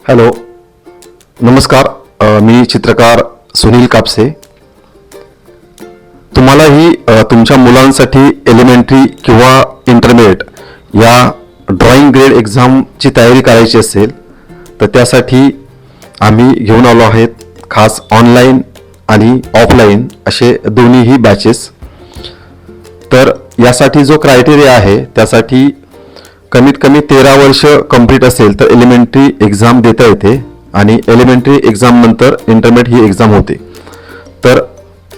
Hello, नमस्कार. मी चित्रकार सुनील कापसे. तुम्हालाही तुमच्या मुलांसाठी एलिमेंटरी किंवा इंटरमिडिएट या ड्रॉइंग ग्रेड एक्झामची तयारी करायची असेल तर त्यासाठी आम्ही घेऊन आलो आहेत खास ऑनलाईन आणि ऑफलाईन असे दोन्हीही बॅचेस. तर यासाठी जो क्रायटेरिया आहे त्यासाठी कमीत कमी 13 वर्ष कंप्लीट असेल तर एलिमेंटरी एक्झाम देता येते आणि एलिमेंटरी एक्झाम नंतर इंटरमिडिएट ही एक्झाम होते. तर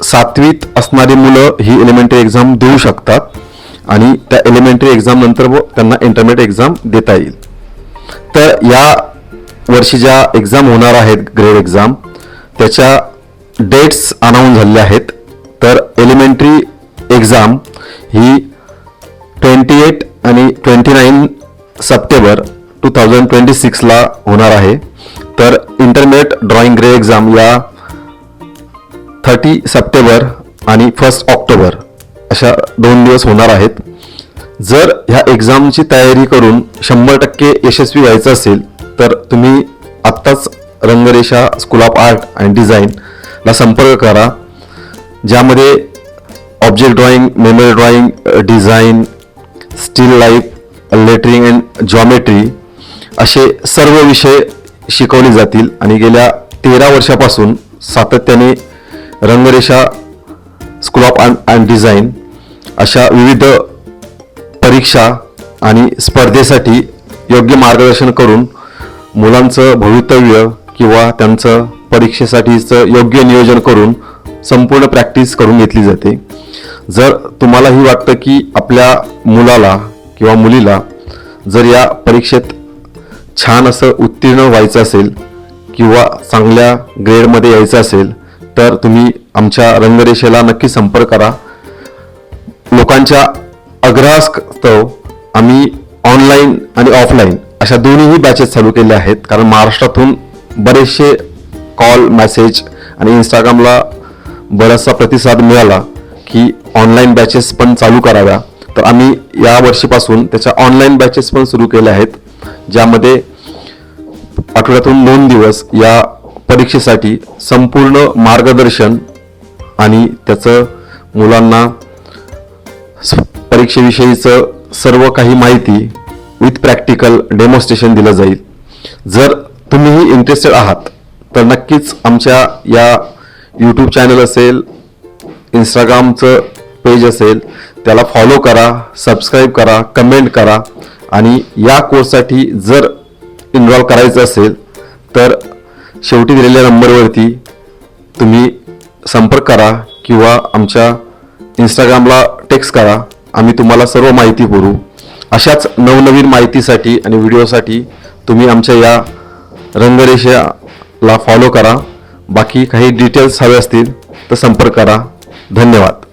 7वीत असणारी मुलं ही एलिमेंटरी एक्झाम देऊ शकतात आणि त्या एलिमेंटरी एक्झाम नंतर त्यांना इंटरमिडिएट एक्झाम देता येईल. तर या वर्षी ज्या एक्झाम होणार आहेत ग्रेड एक्झाम त्याच्या डेट्स अनाऊन्स झालेल्या आहेत. तर एलिमेंटरी एक्झाम ही 28 आणि 29 सप्टेंबर 2026ला होणार आहे. तर इंटरमिडिएट ड्रॉइंग ग्रेड एक्झाम या 30 सप्टेंबर आणि 1 ऑक्टोबर अशा 2 दिवस होणार आहेत. जर ह्या एक्झामची तयारी करून 100% यशस्वी व्हायचं असेल तर तुम्ही आत्ताच रंगरेषा स्कूल ऑफ आर्ट अँड डिझाईनला संपर्क करा, ज्यामध्ये object drawing, memory drawing, design, steel life, lettering and geometry असे सर्व विषय शिकवले जातील. आणि गेल्या 13 वर्षापासून सातत्याने Rangresha school of art and design अशा विविध परीक्षा आणि स्पर्धेसाठी योग्य मार्गदर्शन करून मुलांचं भवितव्य किंवा त्यांचं परीक्षेसाठीचं योग्य नियोजन करून संपूर्ण प्रॅक्टिस करून घेतली जाते. जर तुम्हालाही वाटतं की आपल्या मुलाला किंवा मुलीला जर या परीक्षेत छान असं उत्तीर्ण व्हायचं असेल किंवा चांगल्या ग्रेडमध्ये यायचं असेल तर तुम्ही आमच्या रंगरेषेला नक्की संपर्क करा. लोकांच्या आग्रहास्तव आम्ही ऑनलाईन आणि ऑफलाईन अशा दोन्हीही बॅचेस चालू केल्या आहेत, कारण महाराष्ट्रातून बरेचसे कॉल, मेसेज आणि इंस्टाग्रामला बराचसा प्रतिसाद मिळाला की ऑनलाईन बॅचेस पण चालू कराव्या. तर आम्ही या वर्षीपासून त्याच्या ऑनलाईन बॅचेस पण सुरू केल्या आहेत, ज्यामध्ये आठवड्यातून 2 दिवस या परीक्षेसाठी संपूर्ण मार्गदर्शन आणि त्याचं मुलांना परीक्षेविषयीचं सर्व काही माहिती विथ प्रॅक्टिकल डेमॉन्स्ट्रेशन दिलं जाईल. जर तुम्हीही इंटरेस्टेड आहात तर नक्कीच आमच्या या यूट्यूब चॅनल असेल, इंस्टाग्रामचं पेज असेल त्याला फॉलो करा, सबस्क्राईब करा, कमेंट करा. आणि या कोर्ससाठी जर इन्व्हॉल्व करायचं असेल तर शेवटी दिलेल्या नंबरवरती तुम्ही संपर्क करा किंवा आमच्या इंस्टाग्रामला टेक्स्ट करा. आम्ही तुम्हाला सर्व माहिती पुरवू. अशाच नवनवीन माहितीसाठी आणि व्हिडिओसाठी तुम्ही आमच्या या रंगरेषेला फॉलो करा. बाकी काही डिटेल्स हवे असतील तर संपर्क करा. धन्यवाद.